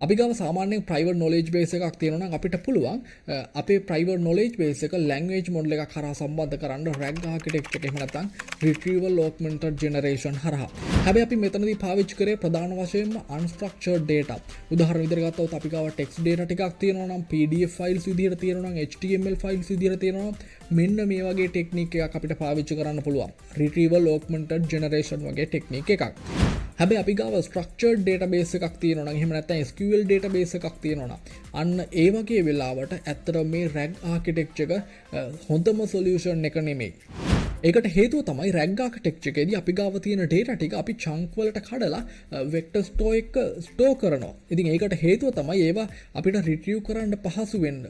අපි ගාව සාමාන්‍යයෙන් private knowledge base එකක් තියෙනවා නම් අපිට පුළුවන් අපේ private knowledge base එක language model එකක් හරහා සම්බන්ධ කරන්න RAG architecture එක එහෙම නැත්නම් retrieval augmented generation හරහා. හැබැයි අපි මෙතනදී පාවිච්චි කරේ ප්‍රධාන වශයෙන්ම unstructured data. උදාහරණ විදිහට ගත්තොත් අපි ගාව text data ටිකක් තියෙනවා නම් PDF files විදිහට තියෙනවා නම් HTML files විදිහට තියෙනවා නම් මෙන්න මේ වගේ ටෙක්නික් එකක් අපිට පාවිච්චි කරන්න පුළුවන්. retrieval augmented generation වගේ ටෙක්නික් එකක්. හැබැයි අපි ගාව structured database එකක් තියෙනවා නම් එහෙම නැත්නම් SQL database එකක් තියෙනවා නම් අන්න ඒ වගේ වෙලාවට ඇත්තට මේ RAG architecture එක හොඳම solution එක නෙමෙයි. ඒකට හේතුව තමයි RAG architecture එකේදී අපි ගාව තියෙන data ටික අපි chunk වලට කඩලා vector store එක store කරනවා. ඉතින් ඒකට හේතුව තමයි ඒවා අපිට retrieve කරන්න පහසු වෙන්න.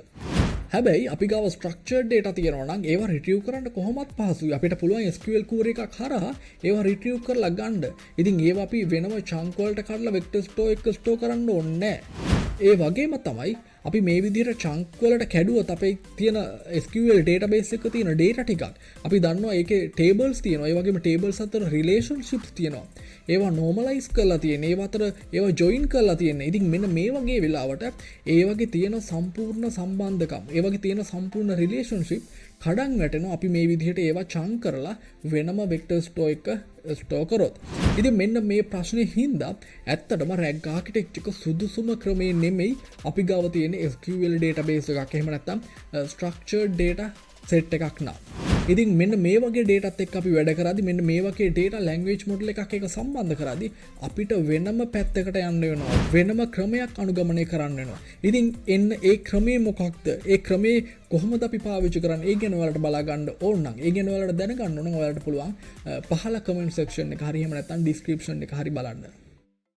හැබැයි අපි ගාව structured data තියෙනවා නම් ඒවා retrieve කරන්න කොහොමත් පහසුයි. අපිට පුළුවන් SQL query එකක් හරහා ඒවා retrieve කරලා ගන්න. ඉතින් ඒවා අපි වෙනම chunk වලට කඩලා vector store එක store කරන්න ඕනේ නැහැ. ඒ වගේම තමයි අපි මේ විදිහට chunk වලට කැඩුවොත් අපේ තියෙන SQL database එකක තියෙන data ටිකක් අපි දන්නවා ඒකේ tables තියෙනවා. ඒ වගේම tables අතර relationships තියෙනවා. ඒවා normalize කරලා තියෙන. ඒවා අතර ඒවා join කරලා තියෙන. ඉතින් මෙන්න මේ වගේ වෙලාවට ඒ වගේ තියෙන සම්පූර්ණ සම්බන්ධකම්, ඒ වගේ තියෙන සම්පූර්ණ relationship කඩන් වැටෙනවා අපි මේ විදිහට ඒවා chunk කරලා වෙනම vector store එක store කරොත්. ඉතින් මෙන්න මේ ප්‍රශ්නේ හින්දා ඇත්තටම RAG architecture එක සුදුසුම ක්‍රමේ නෙමෙයි අපි ගාව තියෙන SQL database එකක්. එහෙම නැත්නම් structured data set එකක් නා. ඉතින් මෙන්න මේ වගේ dataත් එක්ක අපි වැඩ කරද්දී මෙන්න මේ වගේ data language model එකක් එක සම්බන්ධ කරද්දී අපිට වෙනම පැත්තකට යන්න වෙනවා. වෙනම ක්‍රමයක් අනුගමනය කරන්න වෙනවා. ඉතින් එන්න ඒ ක්‍රමේ මොකක්ද? ඒ ක්‍රමේ කොහොමද අපි පාවිච්චි කරන්නේ? ඒ ගැන ඔයාලට බලා ගන්න ඕන නම්, ඒ ගැන ඔයාලට දැනගන්න ඕන නම් ඔයාලට පුළුවන් පහළ comment section එක හරි එහෙම නැත්නම් description එක හරි බලන්න.